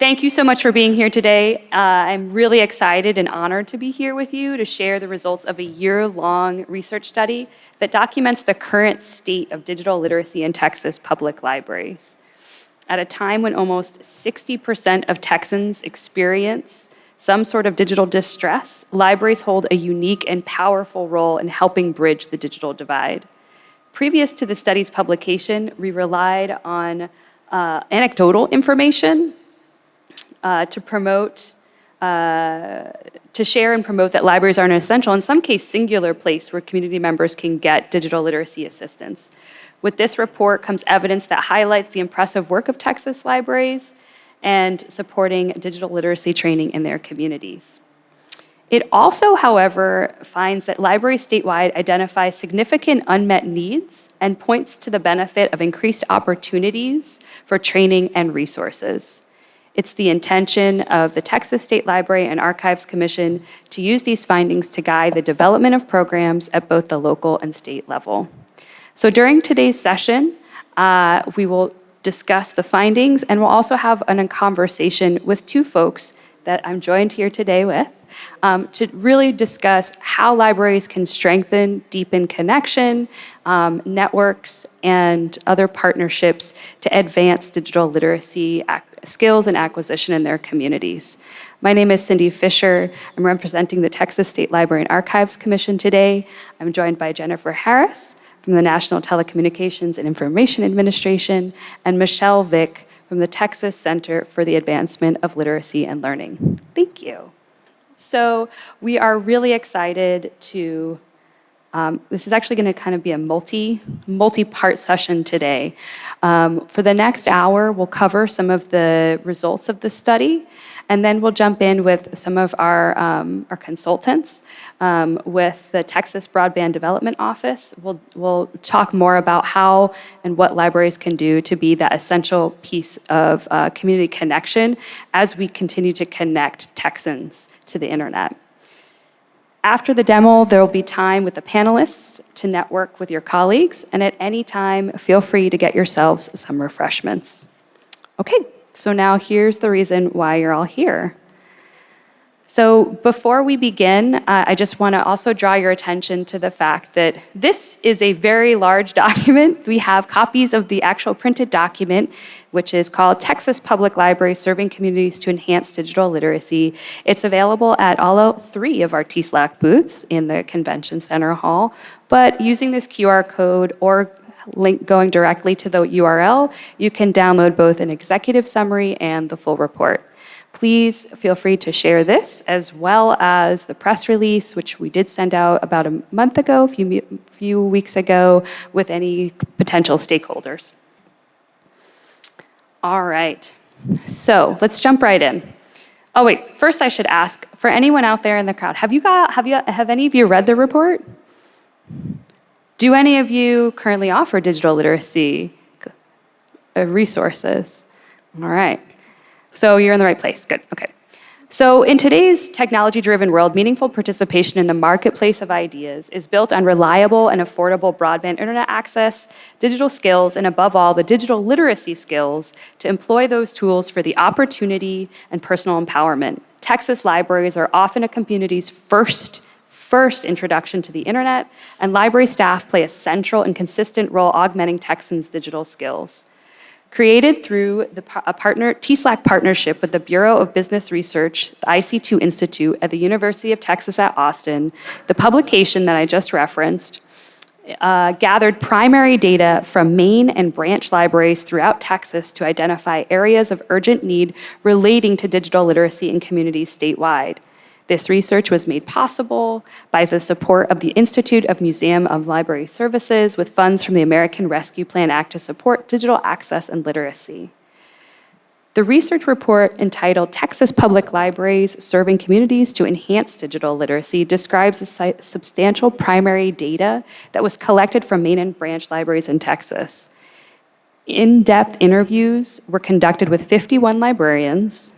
Thank you so much for being here today. I'm really excited and honored to be here with you to share the results of a year-long research study that documents the current state of digital literacy in Texas public libraries. At a time when almost 60% of Texans experience some sort of digital distress, libraries hold a unique and powerful role in helping bridge the digital divide. Previous to the study's publication, we relied on anecdotal information to share and promote that libraries are an essential, in some case singular, place where community members can get digital literacy assistance. With this report comes evidence that highlights the impressive work of Texas libraries and supporting digital literacy training in their communities. It also, however, finds that libraries statewide identify significant unmet needs and points to the benefit of increased opportunities for training and resources. It's the intention of the Texas State Library and Archives Commission to use these findings to guide the development of programs at both the local and state level. So during today's session, we will discuss the findings, and we'll also have a conversation with two folks that I'm joined here today with to really discuss how libraries can strengthen, deepen connection, networks, and other partnerships to advance digital literacy skills and acquisition in their communities. My name is Cindy Fisher. I'm representing the Texas State Library and Archives Commission today. I'm joined by Jennifer Harris from the National Telecommunications and Information Administration, and Michelle Vick from the Texas Center for the Advancement of Literacy and Learning. Thank you. So we are really excited to, this is actually going to kind of be a multi-part session today. For the next hour, we'll cover some of the results of the study, and then we'll jump in with some of our consultants. With the Texas Broadband Development Office, we'll talk more about how and what libraries can do to be that essential piece of community connection as we continue to connect Texans to the internet. After the demo, there will be time with the panelists to network with your colleagues, and at any time, feel free to get yourselves some refreshments. Okay, so now here's the reason why you're all here. So before we begin, I just want to also draw your attention to the fact that this is a very large document. We have copies of the actual printed document, which is called Texas Public Library Serving Communities to Enhance Digital Literacy. It's available at all 3 of our TSLAC booths in the Convention Center Hall, but using this QR code or link going directly to the URL, you can download both an executive summary and the full report. Please feel free to share this, as well as the press release, which we did send out about a month ago, a few weeks ago, with any potential stakeholders. All right, so let's jump right in. Oh wait, first I should ask, for anyone out there in the crowd, have any of you read the report? Do any of you currently offer digital literacy resources? All right. So you're in the right place, good, okay. So in today's technology-driven world, meaningful participation in the marketplace of ideas is built on reliable and affordable broadband internet access, digital skills, and above all, the digital literacy skills to employ those tools for the opportunity and personal empowerment. Texas libraries are often a community's first introduction to the internet, and library staff play a central and consistent role augmenting Texans' digital skills. Created through a TSLAC partnership with the Bureau of Business Research, the IC2 Institute at the University of Texas at Austin, the publication that I just referenced gathered primary data from main and branch libraries throughout Texas to identify areas of urgent need relating to digital literacy in communities statewide. This research was made possible by the support of the Institute of Museum of Library Services with funds from the American Rescue Plan Act to support digital access and literacy. The research report entitled Texas Public Libraries Serving Communities to Enhance Digital Literacy describes the substantial primary data that was collected from main and branch libraries in Texas. In-depth interviews were conducted with 51 librarians,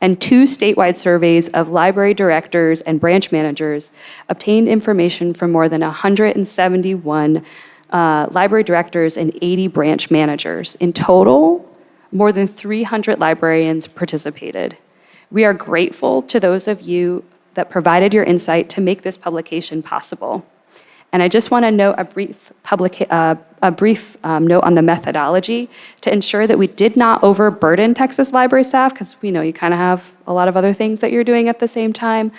and 2 statewide surveys of library directors and branch managers obtained information from more than 171 library directors and 80 branch managers. In total, More than 300 librarians participated. We are grateful to those of you that provided your insight to make this publication possible. And I just want to note a brief note on the methodology to ensure that we did not overburden Texas library staff, because we know you kind of have a lot of other things that you're doing at the same time.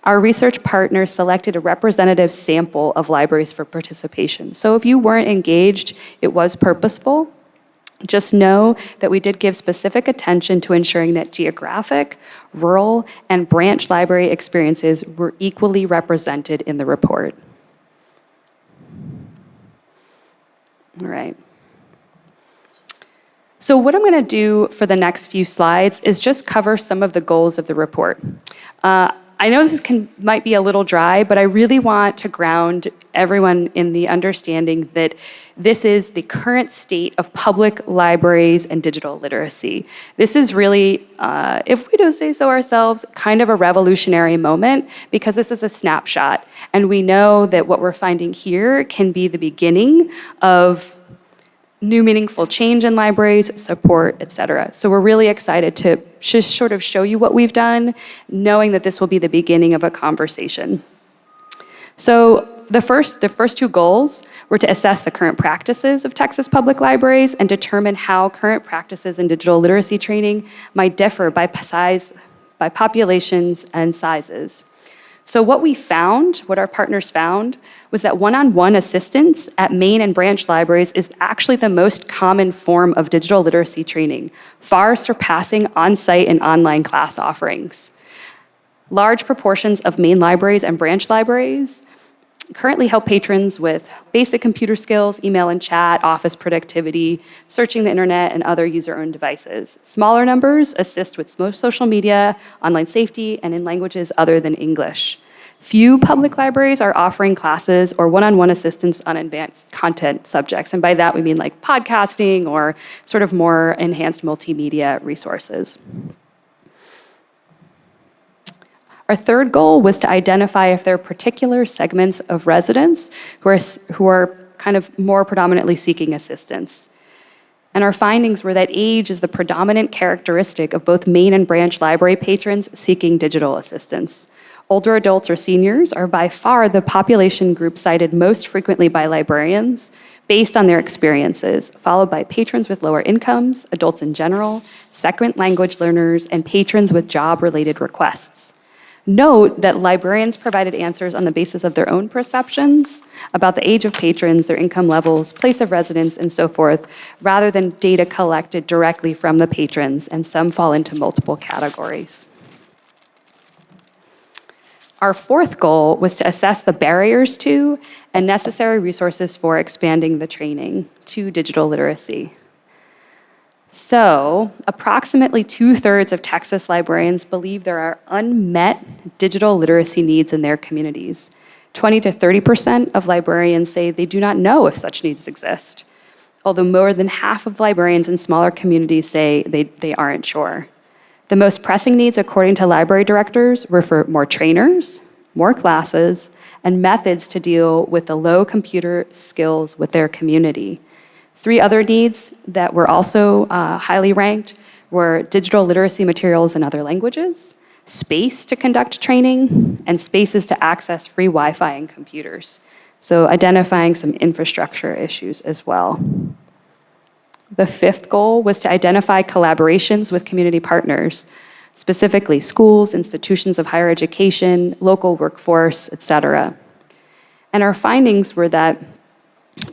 Our research partners selected a representative sample of libraries for participation. So if you weren't engaged, it was purposeful. Just know that we did give specific attention to ensuring that geographic, rural, and branch library experiences were equally represented in the report. All right. So what I'm going to do for the next few slides is just cover some of the goals of the report. I know this might be a little dry, but I really want to ground everyone in the understanding that this is the current state of public libraries and digital literacy. This is really, if we don't say so ourselves, kind of a revolutionary moment, because this is a snapshot. And we know that what we're finding here can be the beginning of new meaningful change in libraries, support, et cetera. So we're really excited to just sort of show you what we've done, knowing that this will be the beginning of a conversation. So the first two goals were to assess the current practices of Texas public libraries and determine how current practices in digital literacy training might differ by populations and sizes. So what our partners found, was that one-on-one assistance at main and branch libraries is actually the most common form of digital literacy training, far surpassing on-site and online class offerings. Large proportions of main libraries and branch libraries currently help patrons with basic computer skills, email and chat, office productivity, searching the internet, and other user-owned devices. Smaller numbers assist with social media, online safety, and in languages other than English. Few public libraries are offering classes or one-on-one assistance on advanced content subjects, and by that we mean like podcasting or sort of more enhanced multimedia resources. Our third goal was to identify if there are particular segments of residents who are kind of more predominantly seeking assistance. And our findings were that age is the predominant characteristic of both main and branch library patrons seeking digital assistance. Older adults or seniors are by far the population group cited most frequently by librarians based on their experiences, followed by patrons with lower incomes, adults in general, second language learners, and patrons with job-related requests. Note that librarians provided answers on the basis of their own perceptions about the age of patrons, their income levels, place of residence, and so forth, rather than data collected directly from the patrons, and some fall into multiple categories. Our fourth goal was to assess the barriers to and necessary resources for expanding the training to digital literacy. So, approximately 2/3 of Texas librarians believe there are unmet digital literacy needs in their communities. 20 to 30% of librarians say they do not know if such needs exist, although more than half of librarians in smaller communities say they aren't sure. The most pressing needs, according to library directors, were for more trainers, more classes, and methods to deal with the low computer skills with their community. 3 other needs that were also highly ranked were digital literacy materials in other languages, space to conduct training, and spaces to access free Wi-Fi and computers. So identifying some infrastructure issues as well. The 5th goal was to identify collaborations with community partners, specifically schools, institutions of higher education, local workforce, et cetera. And our findings were that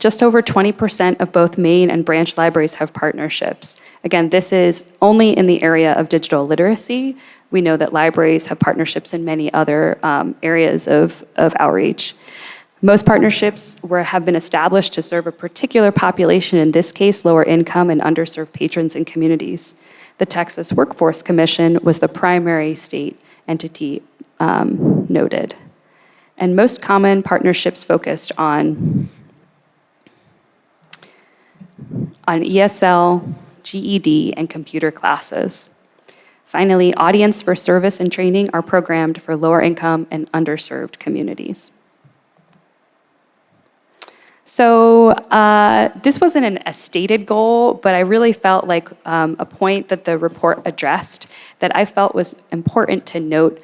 just over 20% of both main and branch libraries have partnerships. Again, this is only in the area of digital literacy. We know that libraries have partnerships in many other areas of outreach. Most partnerships have been established to serve a particular population, in this case, lower income and underserved patrons and communities. The Texas Workforce Commission was the primary state entity noted. And most common partnerships focused on ESL, GED, and computer classes. Finally, audience for service and training are programmed for lower income and underserved communities. So this wasn't a stated goal, but I really felt like a point that the report addressed that I felt was important to note,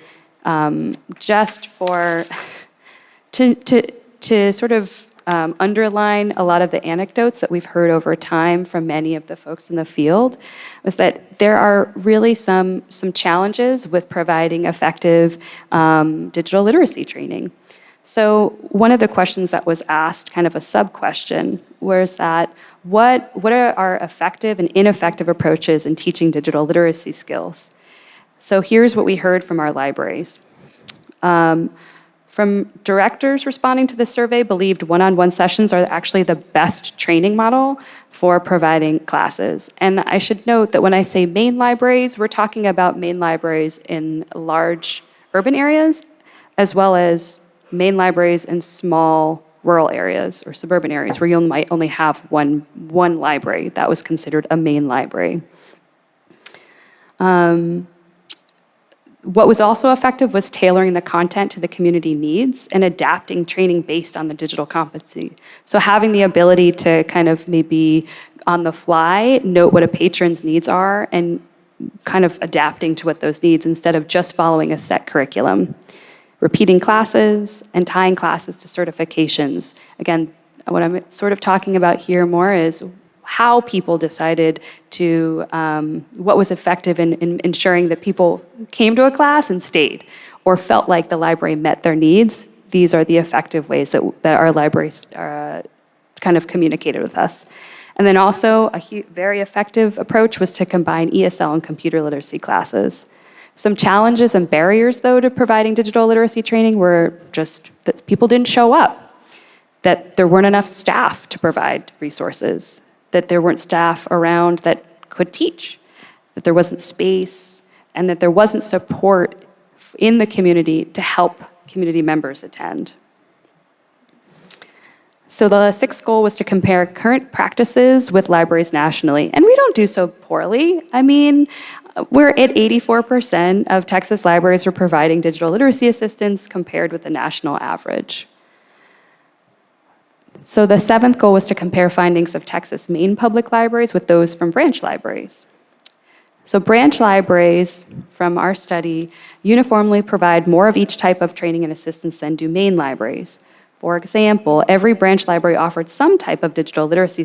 just for to sort of underline a lot of the anecdotes that we've heard over time from many of the folks in the field, was that there are really some challenges with providing effective digital literacy training. So one of the questions that was asked, kind of a sub-question, was that what are our effective and ineffective approaches in teaching digital literacy skills? So here's what we heard from our libraries. From directors responding to the survey, believed one-on-one sessions are actually the best training model for providing classes. And I should note that when I say main libraries, we're talking about main libraries in large urban areas, as well as main libraries in small rural areas or suburban areas where you might only have one library. That was considered a main library. What was also effective was tailoring the content to the community needs and adapting training based on the digital competency. So having the ability to kind of maybe on the fly note what a patron's needs are and kind of adapting to what those needs instead of just following a set curriculum. Repeating classes and tying classes to certifications. Again, what I'm sort of talking about here more is how people decided to, what was effective in ensuring that people came to a class and stayed, or felt like the library met their needs. These are the effective ways that our libraries kind of communicated with us. And then also, a very effective approach was to combine ESL and computer literacy classes. Some challenges and barriers, though, to providing digital literacy training were just that people didn't show up, that there weren't enough staff to provide resources, that there weren't staff around that could teach, that there wasn't space, and that there wasn't support in the community to help community members attend. So the sixth goal was to compare current practices with libraries nationally, and we don't do so poorly. I mean, we're at 84% of Texas libraries are providing digital literacy assistance compared with the national average. So the seventh goal was to compare findings of Texas main public libraries with those from branch libraries. So branch libraries, from our study, uniformly provide more of each type of training and assistance than do main libraries. For example, every branch library offered some type of digital literacy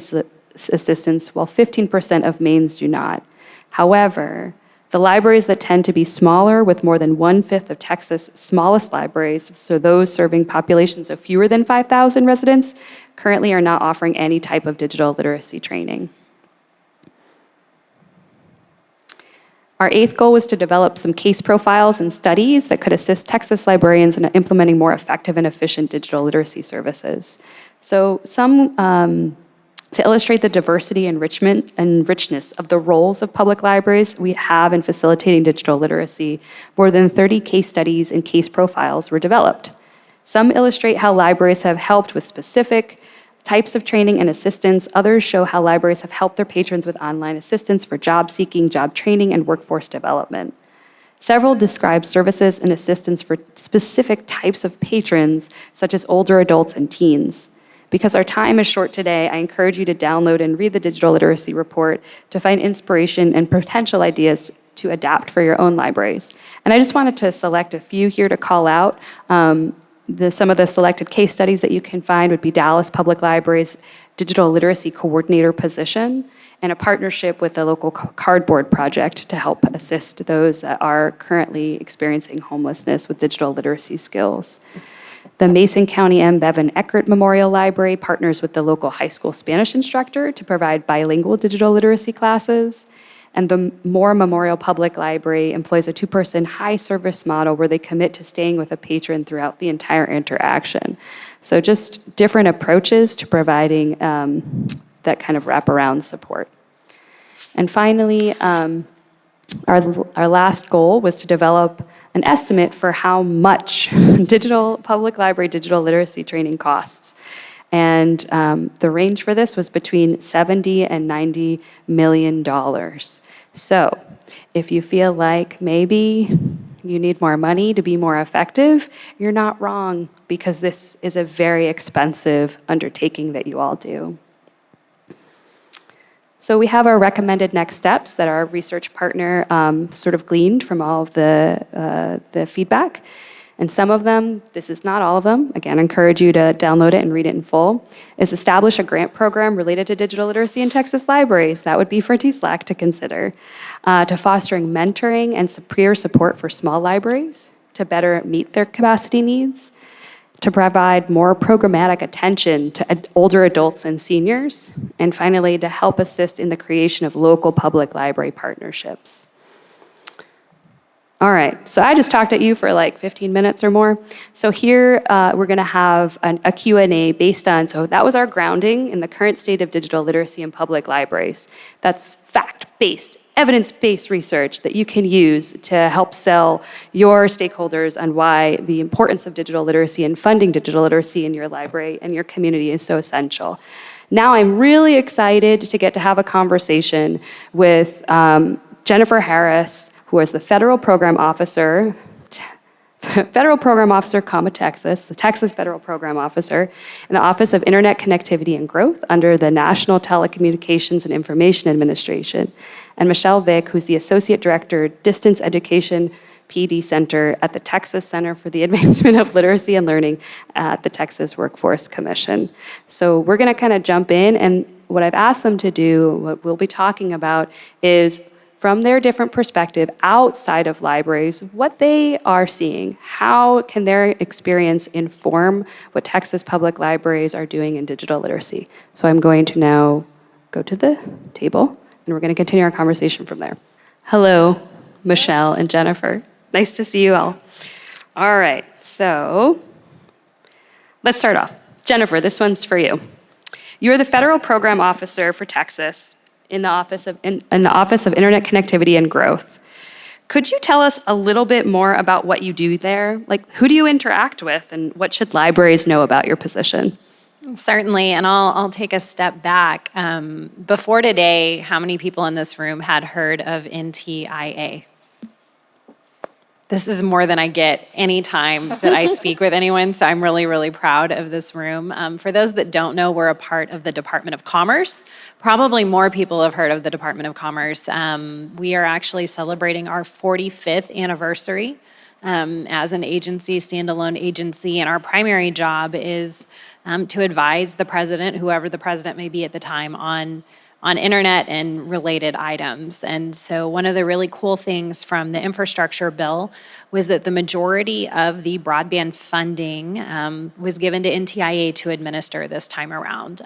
assistance, while 15% of mains do not. However, the libraries that tend to be smaller, with more than 1/5 of Texas' smallest libraries, so those serving populations of fewer than 5,000 residents, currently are not offering any type of digital literacy training. Our eighth goal was to develop some case profiles and studies that could assist Texas librarians in implementing more effective and efficient digital literacy services. So to illustrate the diversity, enrichment, and richness of the roles of public libraries we have in facilitating digital literacy, more than 30 case studies and case profiles were developed. Some illustrate how libraries have helped with specific types of training and assistance. Others show how libraries have helped their patrons with online assistance for job seeking, job training, and workforce development. Several describe services and assistance for specific types of patrons, such as older adults and teens. Because our time is short today, I encourage you to download and read the Digital Literacy Report to find inspiration and potential ideas to adapt for your own libraries. And I just wanted to select a few here to call out. Some of the selected case studies that you can find would be Dallas Public Library's Digital Literacy Coordinator position and a partnership with the local cardboard project to help assist those that are currently experiencing homelessness with digital literacy skills. The Mason County M. Bevan Eckert Memorial Library partners with the local high school Spanish instructor to provide bilingual digital literacy classes. And the Moore Memorial Public Library employs a two-person high-service model where they commit to staying with a patron throughout the entire interaction. So just different approaches to providing that kind of wraparound support. And finally, our last goal was to develop an estimate for how much public library digital literacy training costs. And the range for this was between $70 and $90 million. So if you feel like maybe you need more money to be more effective, you're not wrong, because this is a very expensive undertaking that you all do. So we have our recommended next steps that our research partner sort of gleaned from all of the feedback. And some of them, this is not all of them, again, I encourage you to download it and read it in full, is establish a grant program related to digital literacy in Texas libraries. That would be for TSLAC to consider. To fostering mentoring and peer support for small libraries to better meet their capacity needs. To provide more programmatic attention to older adults and seniors. And finally, to help assist in the creation of local public library partnerships. All right, so I just talked at you for like 15 minutes or more. So here we're gonna have a Q&A based on, so that was our grounding in the current state of digital literacy in public libraries. That's fact-based, evidence-based research that you can use to help sell your stakeholders on why the importance of digital literacy and funding digital literacy in your library and your community is so essential. Now I'm really excited to get to have a conversation with Jennifer Harris, who is the Federal Program Officer, Texas, the Texas Federal Program Officer in the Office of Internet Connectivity and Growth under the National Telecommunications and Information Administration, and Michelle Vick, who's the Associate Director, Distance Education PD Center at the Texas Center for the Advancement of Literacy and Learning at the Texas Workforce Commission. So we're gonna kind of jump in, and what I've asked them to do, what we'll be talking about is from their different perspective outside of libraries, what they are seeing. How can their experience inform what Texas public libraries are doing in digital literacy? So I'm going to now go to the table, and we're going to continue our conversation from there. Hello, Michelle and Jennifer. Nice to see you all. All right, so let's start off. Jennifer, this one's for you. You're the Federal Program Officer for Texas in the Office of Internet Connectivity and Growth. Could you tell us a little bit more about what you do there? Like, who do you interact with, and what should libraries know about your position? Certainly, and I'll take a step back. Before today, how many people in this room had heard of NTIA? This is more than I get any time that I speak with anyone, so I'm really, really proud of this room. For those that don't know, we're a part of the Department of Commerce. Probably more people have heard of the Department of Commerce. We are actually celebrating our 45th anniversary as an agency, standalone agency, and our primary job is to advise the president, whoever the president may be at the time, on internet and related items. And so one of the really cool things from the infrastructure bill was that the majority of the broadband funding was given to NTIA to administer this time around.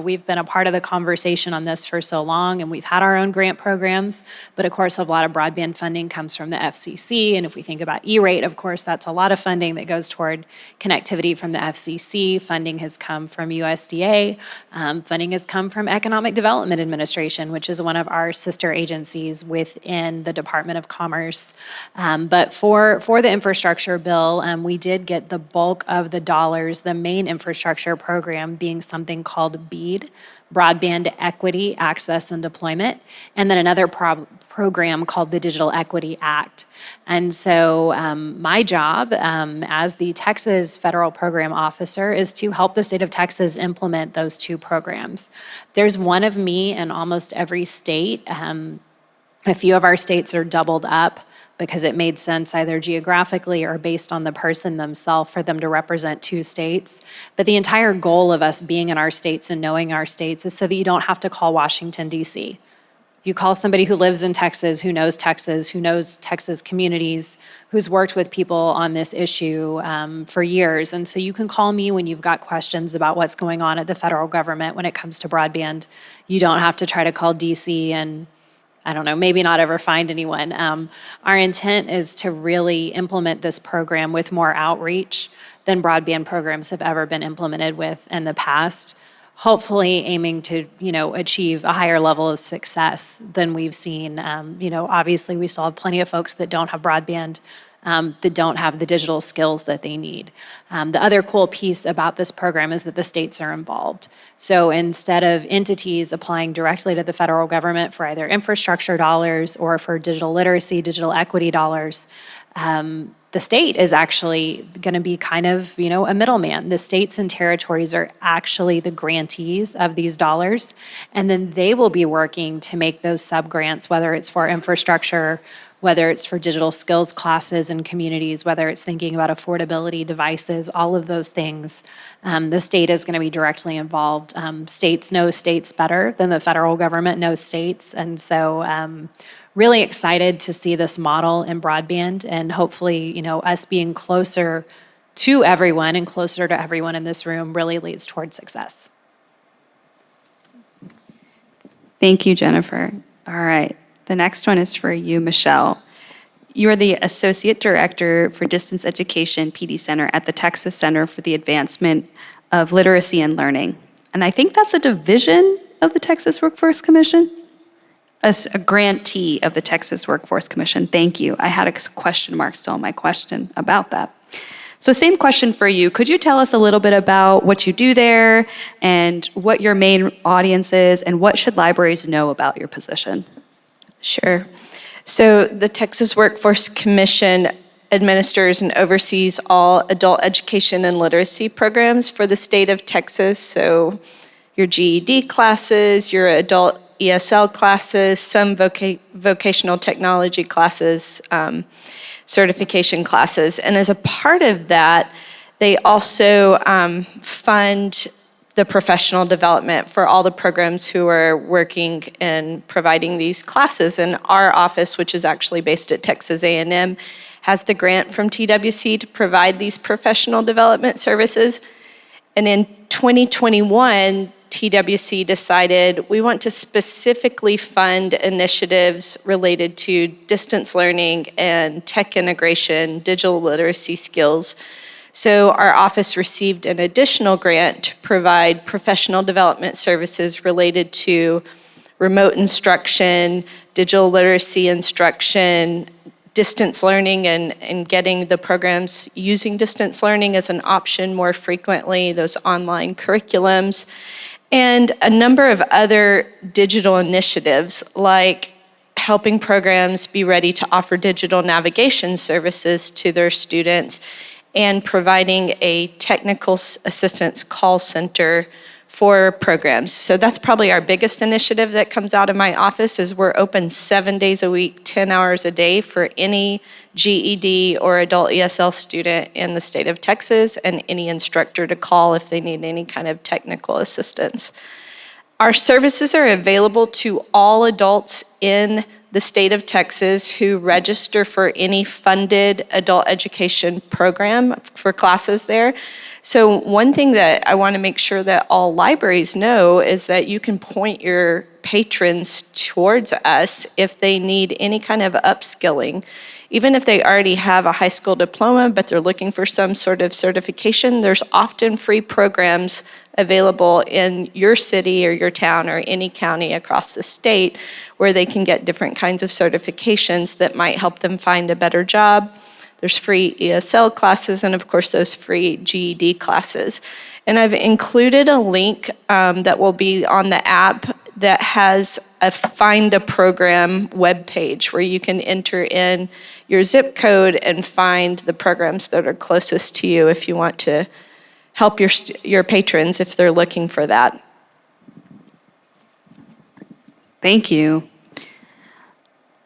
We've been a part of the conversation on this for so long, and we've had our own grant programs, but of course a lot of broadband funding comes from the FCC, and if we think about E-rate, of course that's a lot of funding that goes toward connectivity from the FCC. Funding has come from USDA, funding has come from Economic Development Administration, which is one of our sister agencies within the Department of Commerce. But for the infrastructure bill, we did get the bulk of the dollars, the main infrastructure program being something called BEAD, Broadband Equity, Access, and Deployment, and then another program called the Digital Equity Act. And so my job as the Texas Federal Program Officer is to help the state of Texas implement those two programs. There's one of me in almost every state. A few of our states are doubled up because it made sense either geographically or based on the person themselves for them to represent two states. But the entire goal of us being in our states and knowing our states is so that you don't have to call Washington, D.C. You call somebody who lives in Texas, who knows Texas communities, who's worked with people on this issue for years. And so you can call me when you've got questions about what's going on at the federal government when it comes to broadband. You don't have to try to call DC and, I don't know, maybe not ever find anyone. Our intent is to really implement this program with more outreach than broadband programs have ever been implemented with in the past. Hopefully aiming to, achieve a higher level of success than we've seen. Obviously we still have plenty of folks that don't have broadband that don't have the digital skills that they need. The other cool piece about this program is that the states are involved. So instead of entities applying directly to the federal government for either infrastructure dollars or for digital literacy, digital equity dollars, the state is actually going to be kind of, a middleman. The states and territories are actually the grantees of these dollars, and then they will be working to make those sub-grants, whether it's for infrastructure, whether it's for digital skills classes in communities, whether it's thinking about affordability devices, all of those things. The state is going to be directly involved. States know states better than the federal government knows states, and so really excited to see this model in broadband, and hopefully, us being closer to everyone and closer to everyone in this room really leads towards success. Thank you, Jennifer. All right, the next one is for you, Michelle. You are the Associate Director for Distance Education PD Center at the Texas Center for the Advancement of Literacy and Learning. And I think that's a division of the Texas Workforce Commission? A grantee of the Texas Workforce Commission. Thank you. I had a question mark still in my question about that. So same question for you. Could you tell us a little bit about what you do there and what your main audience is, and what should libraries know about your position? Sure. So the Texas Workforce Commission administers and oversees all adult education and literacy programs for the state of Texas. So your GED classes, your adult ESL classes, some vocational technology classes, certification classes. And as a part of that, they also fund the professional development for all the programs who are working and providing these classes. And our office, which is actually based at Texas A&M, has the grant from TWC to provide these professional development services. And in 2021, TWC decided we want to specifically fund initiatives related to distance learning and tech integration, digital literacy skills. So our office received an additional grant to provide professional development services related to remote instruction, digital literacy instruction, distance learning, and getting the programs using distance learning as an option more frequently, those online curriculums, and a number of other digital initiatives like helping programs be ready to offer digital navigation services to their students and providing a technical assistance call center for programs. So that's probably our biggest initiative that comes out of my office is we're open 7 days a week, 10 hours a day for any GED or adult ESL student in the state of Texas and any instructor to call if they need any kind of technical assistance. Our services are available to all adults in the state of Texas who register for any funded adult education program for classes there. So one thing that I want to make sure that all libraries know is that you can point your patrons towards us if they need any kind of upskilling. Even if they already have a high school diploma, but they're looking for some sort of certification, there's often free programs available in your city or your town or any county across the state where they can get different kinds of certifications that might help them find a better job. There's free ESL classes and of course those free GED classes. And I've included a link that will be on the app that has a Find a Program webpage where you can enter in your zip code and find the programs that are closest to you if you want to help your patrons if they're looking for that. Thank you.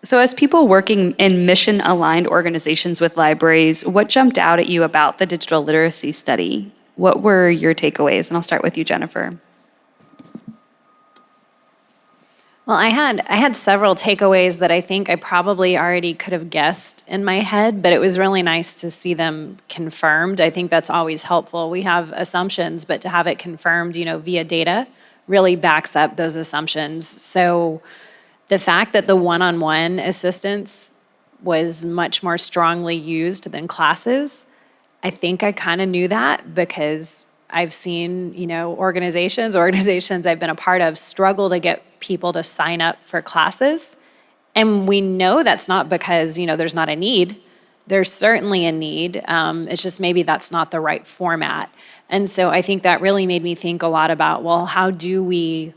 So as people working in mission-aligned organizations with libraries, what jumped out at you about the digital literacy study? What were your takeaways? And I'll start with you, Jennifer. Well, I had several takeaways that I think I probably already could have guessed in my head, but it was really nice to see them confirmed. I think that's always helpful. We have assumptions, but to have it confirmed, via data really backs up those assumptions. So the fact that the one-on-one assistance was much more strongly used than classes, I think I kind of knew that because I've seen, organizations I've been a part of struggle to get people to sign up for classes. And we know that's not because, there's not a need. there's certainly a need. It's just maybe that's not the right format. And so I think that really made me think a lot about, well, how do we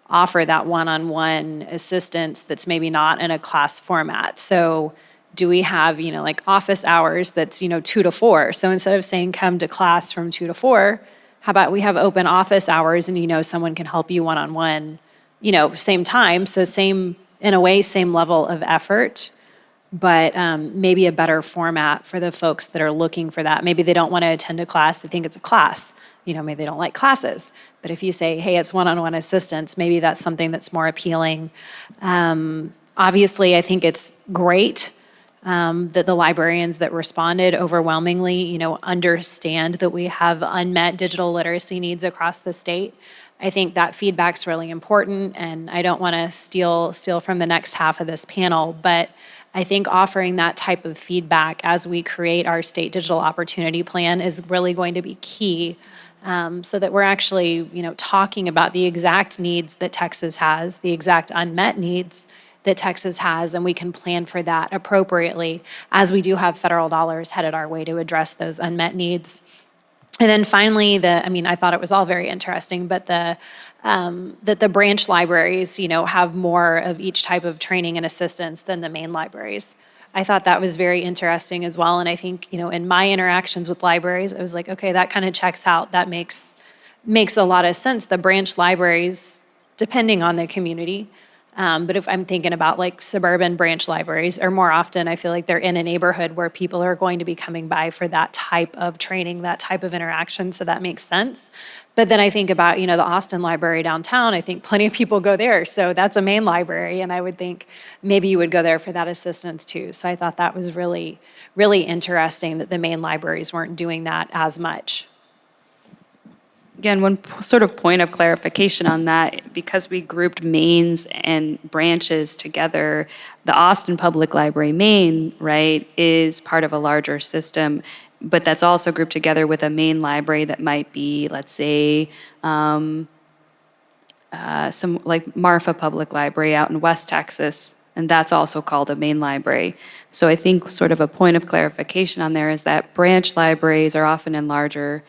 offer that one-on-one assistance that's maybe not in a class format? So do we have, like office hours that's, 2 to 4? So instead of saying come to class from 2 to 4, how about we have open office hours and, someone can help you one-on-one, same time. So same, in a way, same level of effort, but maybe a better format for the folks that are looking for that. Maybe they don't want to attend a class, they think it's a class. Maybe they don't like classes. But if you say, hey, it's one-on-one assistance, maybe that's something that's more appealing. Obviously, I think it's great that the librarians that responded overwhelmingly, understand that we have unmet digital literacy needs across the state. I think that feedback's really important, and I don't want to steal from the next half of this panel, but I think offering that type of feedback as we create our state digital opportunity plan is really going to be key, so that we're actually, talking about the exact needs that Texas has, the exact unmet needs that Texas has, and we can plan for that appropriately as we do have federal dollars headed our way to address those unmet needs. And then finally, I thought it was all very interesting, but that the branch libraries, have more of each type of training and assistance than the main libraries. I thought that was very interesting as well. And I think, in my interactions with libraries, I was like, okay, that kind of checks out. That makes a lot of sense. The branch libraries, depending on the community, but if I'm thinking about like suburban branch libraries, or more often I feel like they're in a neighborhood where people are going to be coming by for that type of training, that type of interaction, so that makes sense. But then I think about, the Austin Library downtown, I think plenty of people go there, so that's a main library, and I would think maybe you would go there for that assistance too. So I thought that was really, really interesting that the main libraries weren't doing that as much. Again, one sort of point of clarification on that, because we grouped mains and branches together, the Austin Public Library main, right, is part of a larger system, but that's also grouped together with a main library that might be, let's say, some like Marfa Public Library out in West Texas, and that's also called a main library. So I think sort of a point of clarification on there is that branch libraries are often in larger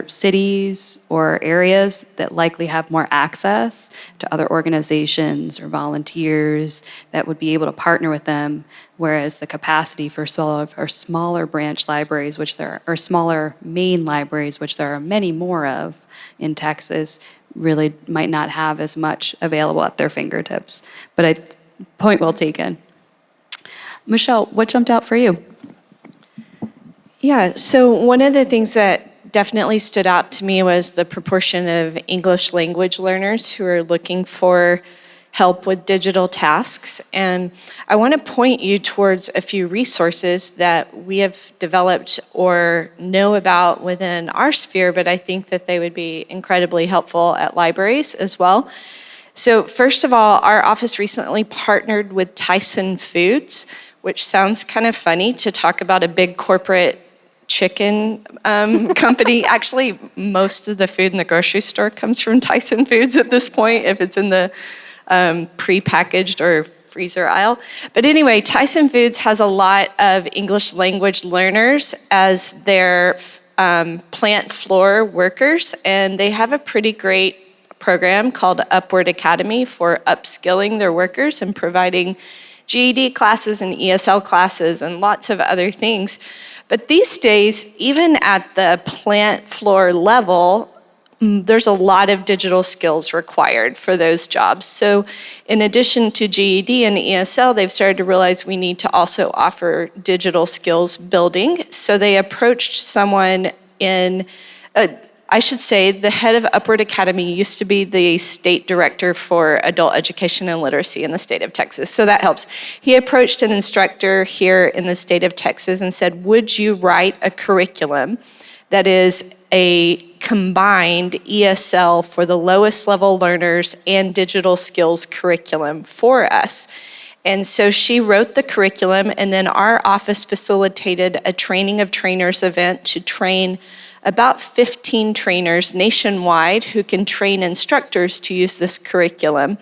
cities or areas that likely have more access to other organizations or volunteers that would be able to partner with them, whereas the capacity for smaller branch libraries, or smaller main libraries, which there are many more of in Texas, really might not have as much available at their fingertips. But point well taken. Michelle, what jumped out for you? Yeah, so one of the things that definitely stood out to me was the proportion of English language learners who are looking for help with digital tasks. And I want to point you towards a few resources that we have developed or know about within our sphere, but I think that they would be incredibly helpful at libraries as well. So first of all, our office recently partnered with Tyson Foods, which sounds kind of funny to talk about a big corporate chicken company. Actually, most of the food in the grocery store comes from Tyson Foods at this point, if it's in the pre-packaged or freezer aisle. But anyway, Tyson Foods has a lot of English language learners as their plant floor workers, and they have a pretty great program called Upward Academy for upskilling their workers and providing GED classes and ESL classes and lots of other things. But these days, even at the plant floor level, there's a lot of digital skills required for those jobs. So in addition to GED and ESL, they've started to realize we need to also offer digital skills building. So they approached someone I should say, the head of Upward Academy used to be the state director for adult education and literacy in the state of Texas, so that helps. He approached an instructor here in the state of Texas and said, would you write a curriculum that is a combined ESL for the lowest level learners and digital skills curriculum for us? And so she wrote the curriculum, and then our office facilitated a training of trainers event to train about 15 trainers nationwide who can train instructors to use this curriculum.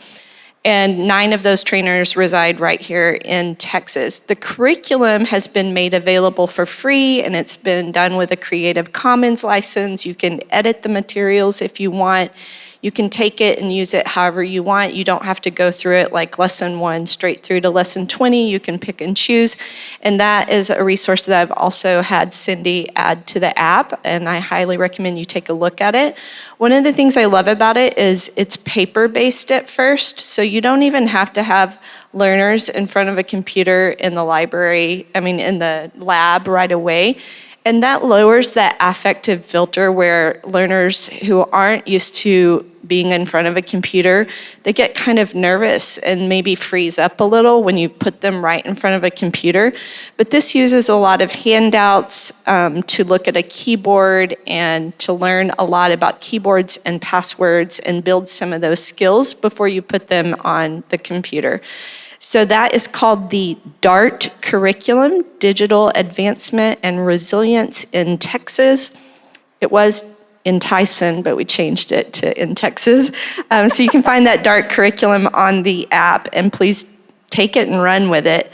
And 9 of those trainers reside right here in Texas. The curriculum has been made available for free, and it's been done with a Creative Commons license. You can edit the materials if you want. You can take it and use it however you want. You don't have to go through it like lesson 1 straight through to lesson 20. You can pick and choose. And that is a resource that I've also had Cindy add to the app, and I highly recommend you take a look at it. One of the things I love about it is it's paper-based at first, so you don't even have to have learners in front of a computer in the in the lab right away. And that lowers that affective filter where learners who aren't used to being in front of a computer, they get kind of nervous and maybe freeze up a little when you put them right in front of a computer. But this uses a lot of handouts to look at a keyboard and to learn a lot about keyboards and passwords and build some of those skills before you put them on the computer. So that is called the DART curriculum, Digital Advancement and Resilience in Texas. It was in Tyson, but we changed it to in Texas. So you can find that DART curriculum on the app, and please take it and run with it.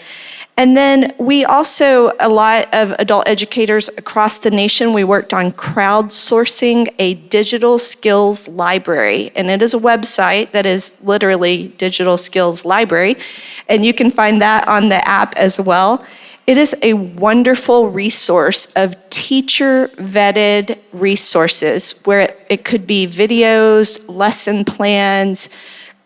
And then we also, a lot of adult educators across the nation, we worked on crowdsourcing a digital skills library. And it is a website that is literally Digital Skills Library. And you can find that on the app as well. It is a wonderful resource of teacher-vetted resources where it could be videos, lesson plans,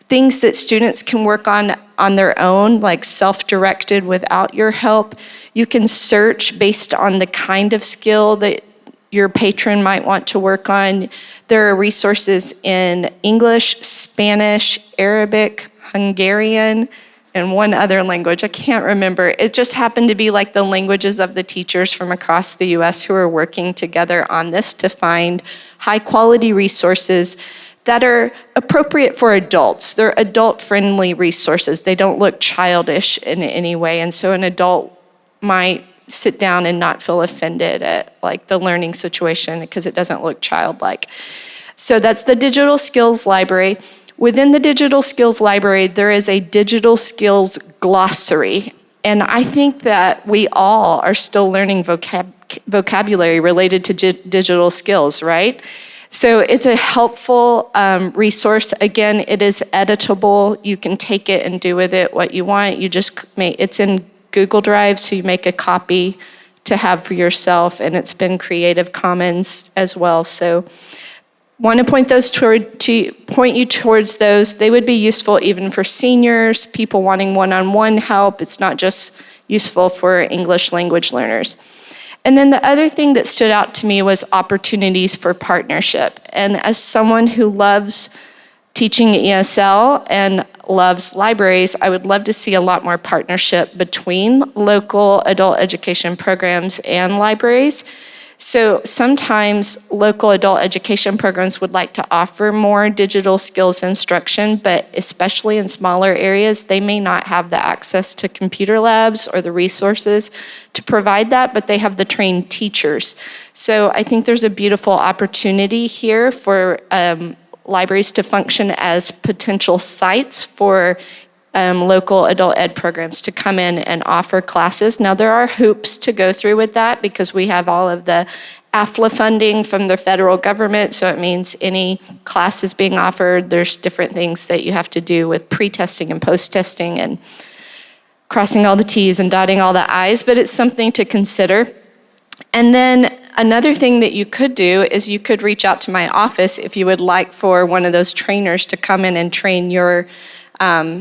things that students can work on their own, like self-directed without your help. You can search based on the kind of skill that your patron might want to work on. There are resources in English, Spanish, Arabic, Hungarian, and one other language. I can't remember. It just happened to be like the languages of the teachers from across the US who are working together on this to find high-quality resources that are appropriate for adults. They're adult-friendly resources. They don't look childish in any way, and so an adult might sit down and not feel offended at like the learning situation because it doesn't look childlike. So that's the Digital Skills Library. Within the Digital Skills Library, there is a digital skills glossary, and I think that we all are still learning vocabulary related to digital skills, right? So it's a helpful resource. Again, it is editable. You can take it and do with it what you want. It's in Google Drive, so you make a copy to have for yourself, and it's been Creative Commons as well. So want to point you towards those. They would be useful even for seniors, people wanting one-on-one help. It's not just useful for English language learners. And then the other thing that stood out to me was opportunities for partnership. And as someone who loves teaching ESL and loves libraries, I would love to see a lot more partnership between local adult education programs and libraries. So sometimes local adult education programs would like to offer more digital skills instruction, but especially in smaller areas, they may not have the access to computer labs or the resources to provide that, but they have the trained teachers. So I think there's a beautiful opportunity here for libraries to function as potential sites for local adult ed programs to come in and offer classes. Now, there are hoops to go through with that because we have all of the AFLA funding from the federal government, so it means any classes being offered, there's different things that you have to do with pre-testing and post-testing and crossing all the T's and dotting all the I's, but it's something to consider. And then another thing that you could do is you could reach out to my office if you would like for one of those trainers to come in and train your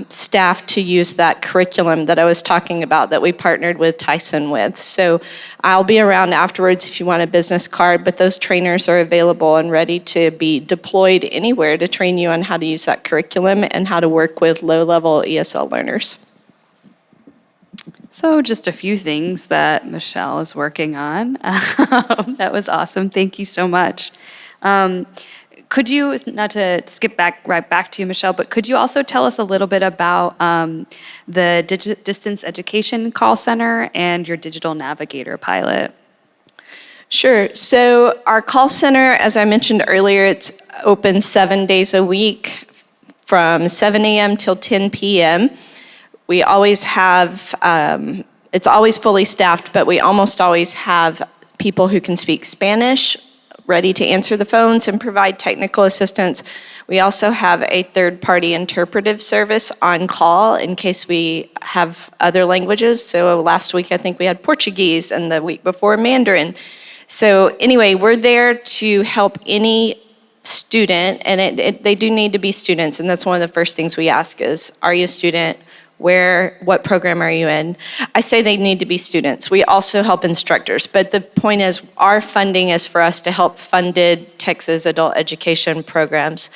staff to use that curriculum that I was talking about that we partnered with Tyson with. So I'll be around afterwards if you want a business card, but those trainers are available and ready to be deployed anywhere to train you on how to use that curriculum and how to work with low-level ESL learners. So just a few things that Michelle is working on. That was awesome. Thank you so much. Could you, not to skip right back to you, Michelle, but could you also tell us a little bit about the distance education call center and your digital navigator pilot? Sure. So our call center, as I mentioned earlier, it's open 7 days a week, from 7 a.m. till 10 p.m. We always have, it's always fully staffed, but we almost always have people who can speak Spanish ready to answer the phones and provide technical assistance. We also have a third-party interpretive service on call in case we have other languages. So last week, I think we had Portuguese, and the week before, Mandarin. So anyway, we're there to help any student, and they do need to be students, and that's one of the first things we ask is, are you a student? What program are you in? I say they need to be students. We also help instructors, but the point is our funding is for us to help funded Texas adult education programs.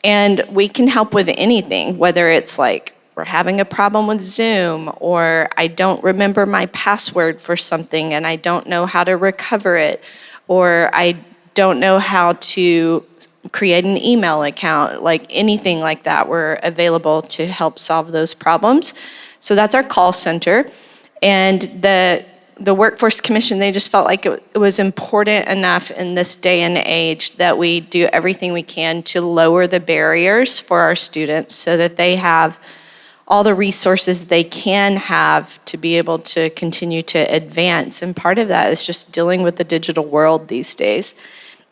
And we can help with anything, whether it's like we're having a problem with Zoom, or I don't remember my password for something and I don't know how to recover it, or I don't know how to create an email account, like anything like that, we're available to help solve those problems. So that's our call center. And the Workforce Commission, they just felt like it was important enough in this day and age that we do everything we can to lower the barriers for our students so that they have all the resources they can have to be able to continue to advance. And part of that is just dealing with the digital world these days.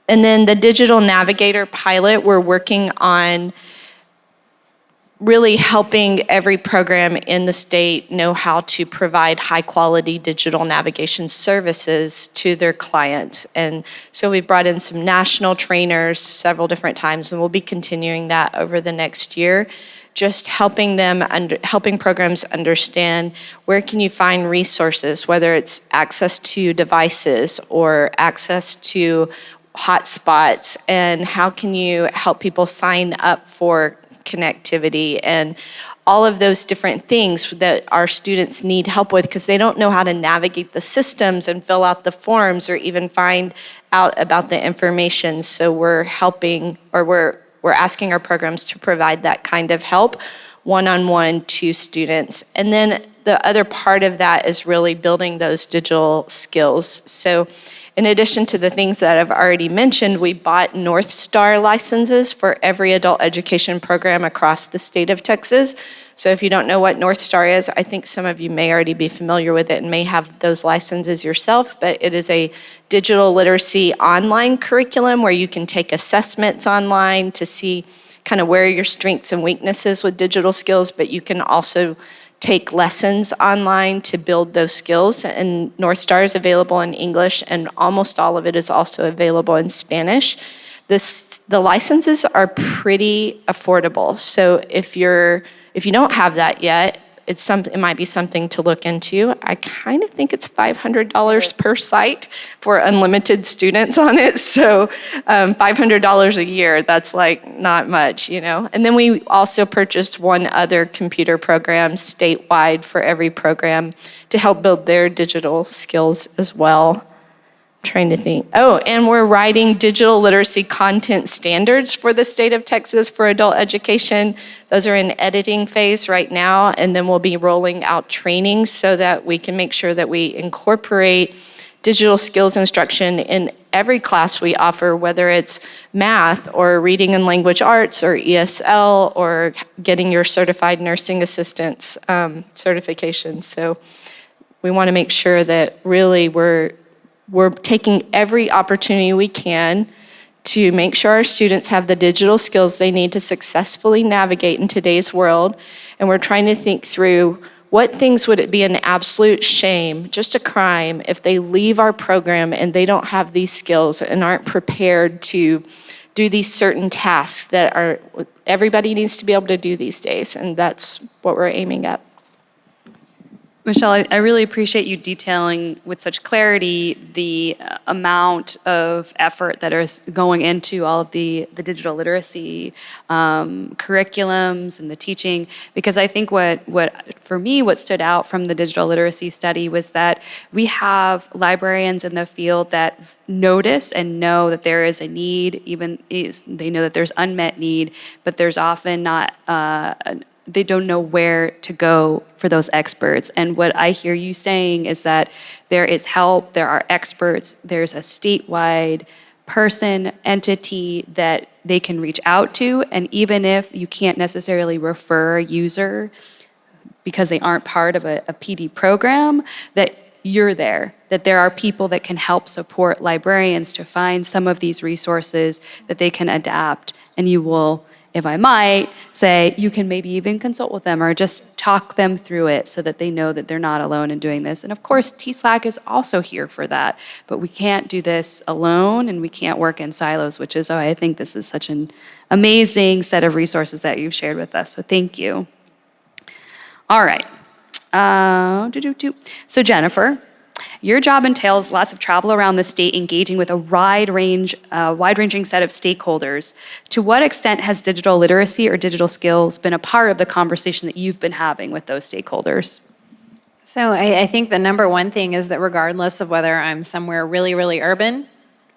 And then the Digital Navigator pilot, we're working on really helping every program in the state know how to provide high-quality digital navigation services to their clients. And so we brought in some national trainers several different times, and we'll be continuing that over the next year, just helping programs understand where can you find resources, whether it's access to devices or access to hotspots, and how can you help people sign up for connectivity and all of those different things that our students need help with because they don't know how to navigate the systems and fill out the forms or even find out about the information. So we're helping, or we're asking our programs to provide that kind of help one-on-one to students. And then the other part of that is really building those digital skills. So in addition to the things that I've already mentioned, we bought North Star licenses for every adult education program across the state of Texas. So if you don't know what North Star is, I think some of you may already be familiar with it and may have those licenses yourself, but it is a digital literacy online curriculum where you can take assessments online to see kind of where your strengths and weaknesses with digital skills, but you can also take lessons online to build those skills. And North Star is available in English, and almost all of it is also available in Spanish. The licenses are pretty affordable. So if you don't have that yet, it might be something to look into. I kind of think it's $500 per site for unlimited students on it. So $500 a year, that's like not much, you know. And then we also purchased one other computer program statewide for every program to help build their digital skills as well. Trying to think. Oh, and we're writing digital literacy content standards for the state of Texas for adult education. Those are in editing phase right now, and then we'll be rolling out training so that we can make sure that we incorporate digital skills instruction in every class we offer, whether it's math or reading and language arts or ESL or getting your certified nursing assistance certification. So we want to make sure that really we're taking every opportunity we can to make sure our students have the digital skills they need to successfully navigate in today's world. And we're trying to think through what things would it be an absolute shame, just a crime, if they leave our program and they don't have these skills and aren't prepared to do these certain tasks that everybody needs to be able to do these days. And that's what we're aiming at. Michelle, I really appreciate you detailing with such clarity the amount of effort that is going into all of the digital literacy curriculums and the teaching, because I think what stood out from the digital literacy study was that we have librarians in the field that notice and know that there is a need, they know that there's unmet need, but there's often not they don't know where to go for those experts. And what I hear you saying is that there is help, there are experts, there's a statewide person, entity that they can reach out to, and even if you can't necessarily refer a user because they aren't part of a PD program, that you're there, that there are people that can help support librarians to find some of these resources that they can adapt. And you will, if I might, say you can maybe even consult with them or just talk them through it so that they know that they're not alone in doing this. And of course, TSLAC is also here for that, but we can't do this alone and we can't work in silos, which is why I think this is such an amazing set of resources that you've shared with us. So thank you. All right. So Jennifer, your job entails lots of travel around the state, engaging with a wide-ranging set of stakeholders. To what extent has digital literacy or digital skills been a part of the conversation that you've been having with those stakeholders? So I think the number one thing is that regardless of whether I'm somewhere really, really urban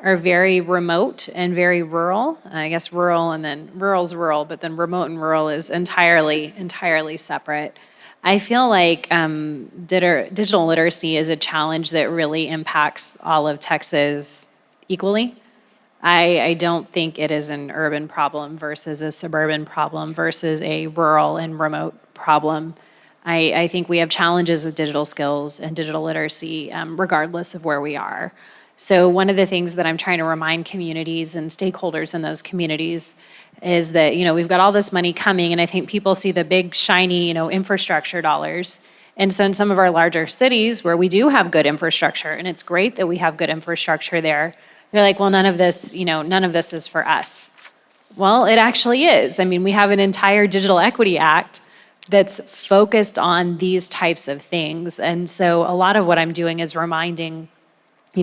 or very remote and very rural, I guess rural and then rural's rural, but then remote and rural is entirely separate. I feel like digital literacy is a challenge that really impacts all of Texas equally. I don't think it is an urban problem versus a suburban problem versus a rural and remote problem. I think we have challenges with digital skills and digital literacy regardless of where we are. So one of the things that I'm trying to remind communities and stakeholders in those communities is that, we've got all this money coming, and I think people see the big, shiny, infrastructure dollars. And so in some of our larger cities where we do have good infrastructure, and it's great that we have good infrastructure there, they're like, well, none of this is for us. Well, it actually is. I mean, we have an entire Digital Equity Act that's focused on these types of things. And so a lot of what I'm doing is reminding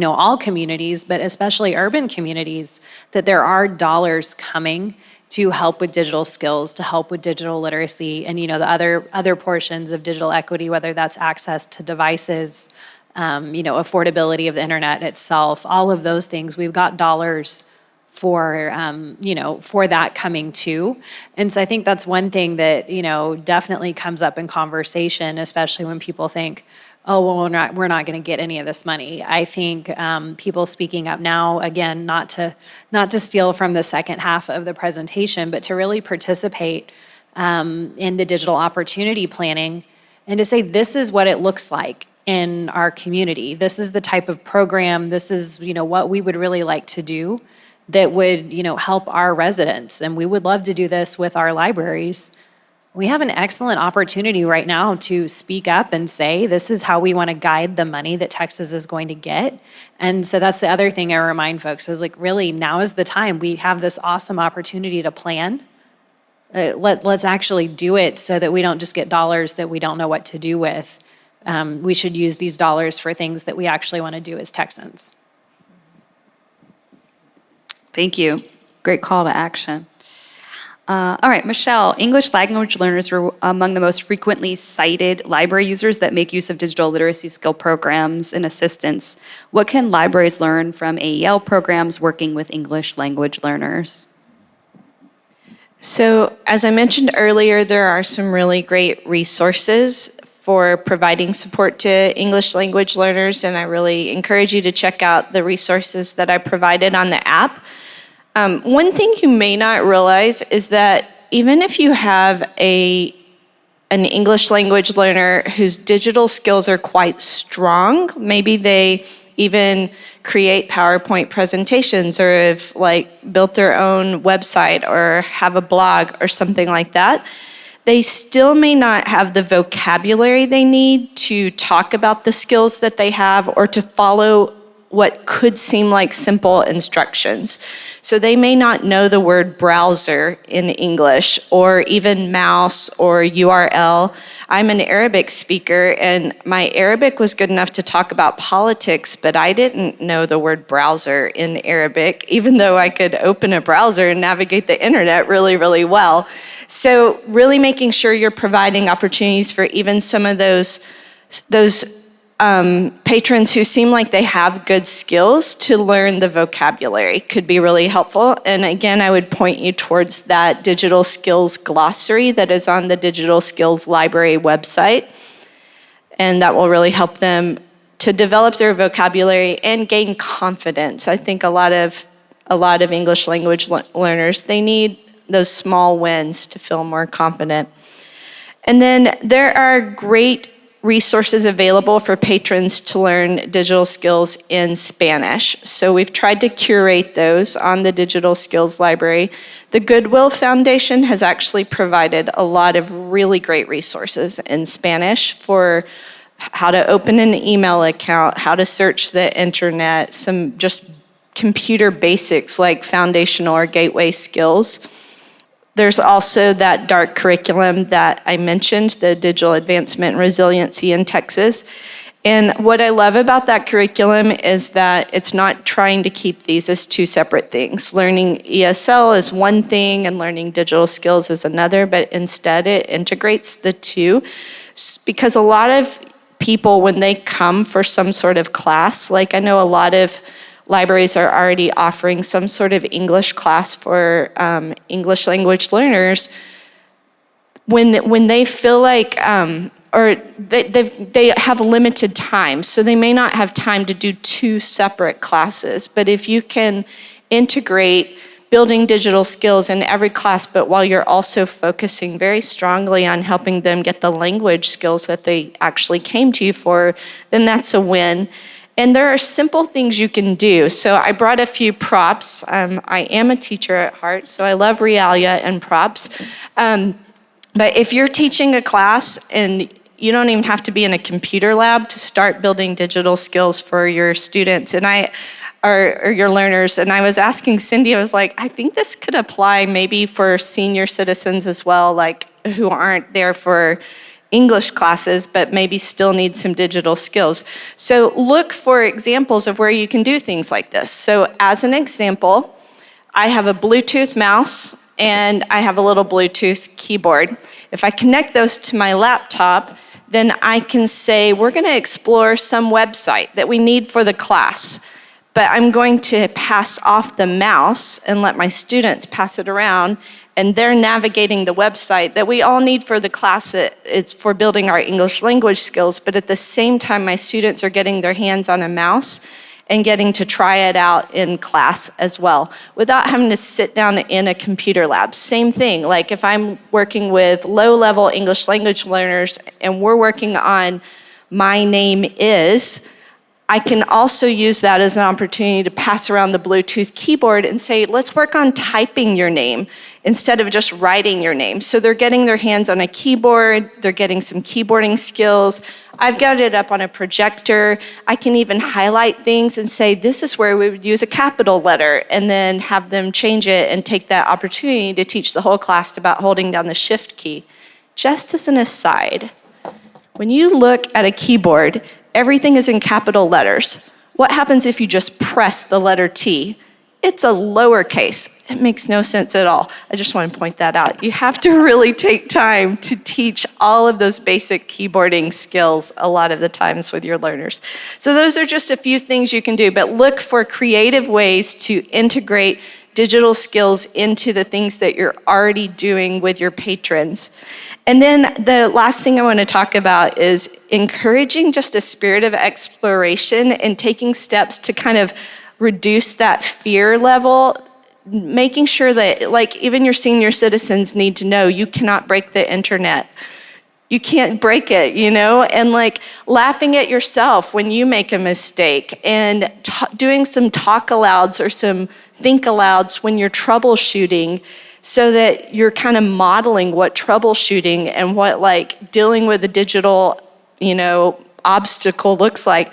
all communities, but especially urban communities, that there are dollars coming to help with digital skills, to help with digital literacy, and the other portions of digital equity, whether that's access to devices, affordability of the internet itself, all of those things. We've got dollars for that coming too. And so I think that's one thing that definitely comes up in conversation, especially when people think, oh, well, we're not going to get any of this money. I think people speaking up now, again, not to steal from the second half of the presentation, but to really participate in the digital opportunity planning and to say, this is what it looks like in our community. This is the type of program, this is what we would really like to do that would help our residents. And we would love to do this with our libraries. We have an excellent opportunity right now to speak up and say, this is how we want to guide the money that Texas is going to get. And so that's the other thing I remind folks is really now is the time. We have this awesome opportunity to plan. Let's actually do it so that we don't just get dollars that we don't know what to do with. We should use these dollars for things that we actually want to do as Texans. Thank you. Great call to action. All right, Michelle, English language learners were among the most frequently cited library users that make use of digital literacy skill programs and assistance. What can libraries learn from AEL programs working with English language learners? So, as I mentioned earlier, there are some really great resources for providing support to English language learners, and I really encourage you to check out the resources that I provided on the app. One thing you may not realize is that even if you have an English language learner whose digital skills are quite strong, maybe they even create PowerPoint presentations or have built their own website or have a blog or something like that, they still may not have the vocabulary they need to talk about the skills that they have or to follow what could seem like simple instructions. So they may not know the word browser in English or even mouse or URL. I'm an Arabic speaker and my Arabic was good enough to talk about politics, but I didn't know the word browser in Arabic, even though I could open a browser and navigate the internet really, really well. So really making sure you're providing opportunities for even some of those patrons who seem like they have good skills to learn the vocabulary could be really helpful. And again, I would point you towards that digital skills glossary that is on the Digital Skills Library website. And that will really help them to develop their vocabulary and gain confidence. I think a lot of a lot of English language learners. They need those small wins to feel more confident. And then there are great resources available for patrons to learn digital skills in Spanish. So we've tried to curate those on the Digital Skills Library. The Goodwill Foundation has actually provided a lot of really great resources in Spanish for how to open an email account, how to search the internet, some just computer basics like foundational or gateway skills. There's also that dark curriculum that I mentioned, the Digital Advancement and Resiliency in Texas. And what I love about that curriculum is that it's not trying to keep these as two separate things. Learning ESL is one thing and learning digital skills is another, but instead it integrates the two. Because a lot of people, when they come for some sort of class, like I know a lot of libraries are already offering some sort of English class for English language learners, when they feel like, or they have limited time, so they may not have time to do two separate classes. But if you can integrate building digital skills in every class, but while you're also focusing very strongly on helping them get the language skills that they actually came to you for, then that's a win. And there are simple things you can do. So I brought a few props. I am a teacher at heart, so I love realia and props. But if you're teaching a class and you don't even have to be in a computer lab to start building digital skills for your students or your learners. And I was asking Cindy, I was like, I think this could apply maybe for senior citizens as well, like who aren't there for English classes, but maybe still need some digital skills. So look for examples of where you can do things like this. So as an example, I have a Bluetooth mouse and I have a little Bluetooth keyboard. If I connect those to my laptop, then I can say, we're gonna explore some website that we need for the class, but I'm going to pass off the mouse and let my students pass it around, and they're navigating the website that we all need for the class. It's for building our English language skills, but at the same time, my students are getting their hands on a mouse and getting to try it out in class as well, without having to sit down in a computer lab. Same thing, like if I'm working with low-level English language learners and we're working on My Name Is, I can also use that as an opportunity to pass around the Bluetooth keyboard and say, let's work on typing your name instead of just writing your name. So they're getting their hands on a keyboard, they're getting some keyboarding skills. I've got it up on a projector. I can even highlight things and say, this is where we would use a capital letter, and then have them change it and take that opportunity to teach the whole class about holding down the shift key. Just as an aside, when you look at a keyboard, everything is in capital letters. What happens if you just press the letter T? It's a lowercase. It makes no sense at all. I just want to point that out. You have to really take time to teach all of those basic keyboarding skills a lot of the times with your learners. So those are just a few things you can do, but look for creative ways to integrate digital skills into the things that you're already doing with your patrons. And then the last thing I want to talk about is encouraging just a spirit of exploration and taking steps to kind of reduce that fear level, making sure that, like, even your senior citizens need to know you cannot break the internet. You can't break it, you know? And like laughing at yourself when you make a mistake, and doing some talk alouds or some think alouds when you're troubleshooting, so that you're kind of modeling what troubleshooting and what like dealing with a digital, you know, obstacle looks like.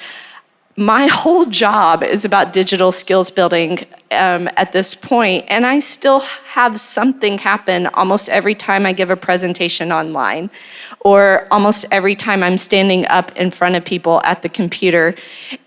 My whole job is about digital skills building at this point, and I still have something happen almost every time I give a presentation online, or almost every time I'm standing up in front of people at the computer.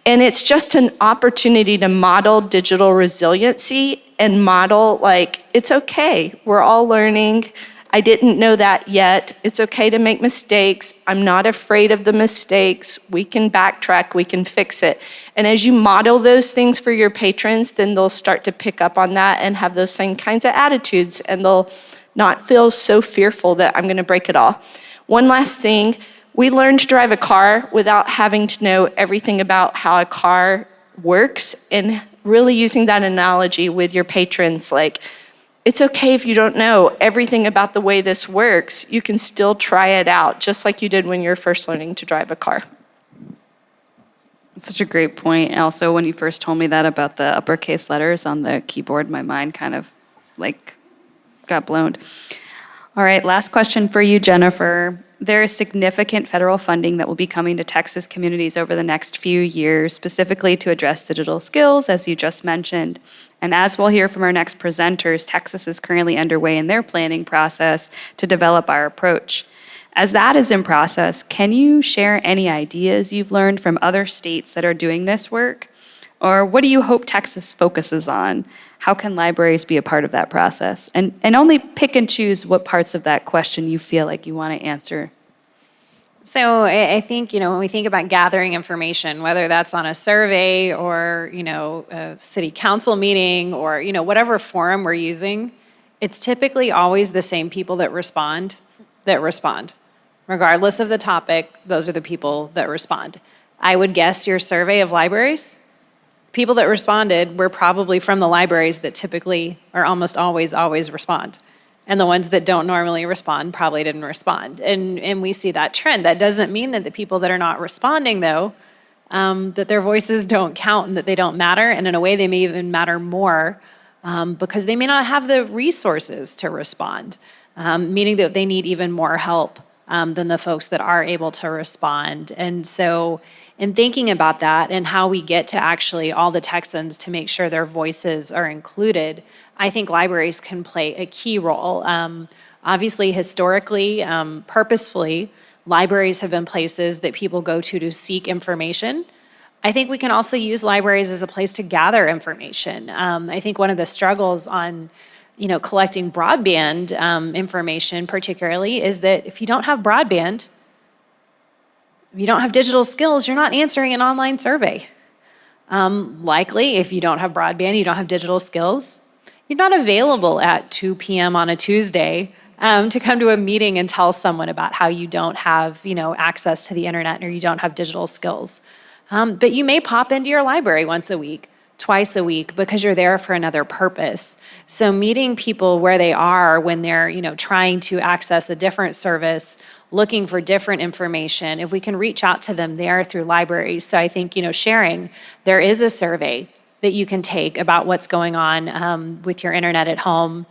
And it's just an opportunity to model digital resiliency and model, like, it's okay, we're all learning. I didn't know that yet. It's okay to make mistakes. I'm not afraid of the mistakes. We can backtrack, we can fix it. And as you model those things for your patrons, then they'll start to pick up on that and have those same kinds of attitudes, and they'll not feel so fearful that I'm gonna break it all. One last thing, we learned to drive a car without having to know everything about how a car works, and really using that analogy with your patrons, like, it's okay if you don't know everything about the way this works. You can still try it out, just like you did when you were first learning to drive a car. That's such a great point. And also, when you first told me that about the uppercase letters on the keyboard, my mind kind of like got blown. All right, last question for you, Jennifer. There is significant federal funding that will be coming to Texas communities over the next few years, specifically to address digital skills, as you just mentioned. And as we'll hear from our next presenters, Texas is currently underway in their planning process to develop our approach. As that is in process, can you share any ideas you've learned from other states that are doing this work? Or what do you hope Texas focuses on? How can libraries be a part of that process? And only pick and choose what parts of that question you feel like you want to answer. So I think, when we think about gathering information, whether that's on a survey or, a city council meeting or, whatever forum we're using, it's typically always the same people that respond. Regardless of the topic, those are the people that respond. I would guess your survey of libraries, people that responded were probably from the libraries that typically or almost always respond. And the ones that don't normally respond probably didn't respond. And we see that trend. That doesn't mean that the people that are not responding, though, that their voices don't count and that they don't matter. And in a way, they may even matter more because they may not have the resources to respond, meaning that they need even more help than the folks that are able to respond. And so in thinking about that and how we get to actually all the Texans to make sure their voices are included, I think libraries can play a key role. Obviously, historically, purposefully, libraries have been places that people go to seek information. I think we can also use libraries as a place to gather information. I think one of the struggles on collecting broadband information particularly is that if you don't have broadband, if you don't have digital skills, you're not answering an online survey. Likely, if you don't have broadband, you don't have digital skills, you're not available at 2 p.m. on a Tuesday to come to a meeting and tell someone about how you don't have access to the internet or you don't have digital skills. But you may pop into your library once a week, twice a week, because you're there for another purpose. So meeting people where they are when they're trying to access a different service, looking for different information, if we can reach out to them there through libraries. So I think sharing, there is a survey that you can take about what's going on with your internet at home,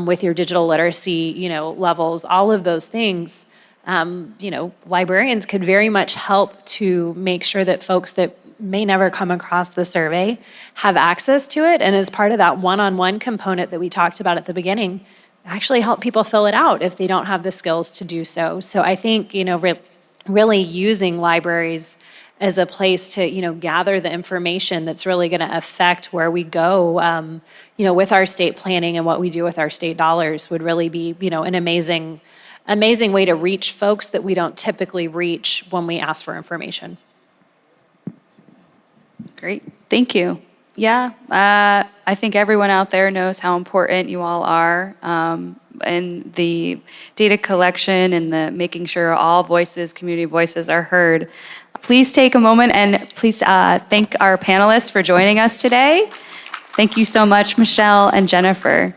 with your digital literacy levels, all of those things. Librarians could very much help to make sure that folks that may never come across the survey have access to it. And as part of that one-on-one component that we talked about at the beginning, actually help people fill it out if they don't have the skills to do so. So I think, really using libraries as a place to, gather the information that's really going to affect where we go, with our state planning and what we do with our state dollars would really be, an amazing way to reach folks that we don't typically reach when we ask for information. Great, thank you. Yeah, I think everyone out there knows how important you all are in the data collection and the making sure all voices, community voices are heard. Please take a moment and please thank our panelists for joining us today. Thank you so much, Michelle and Jennifer.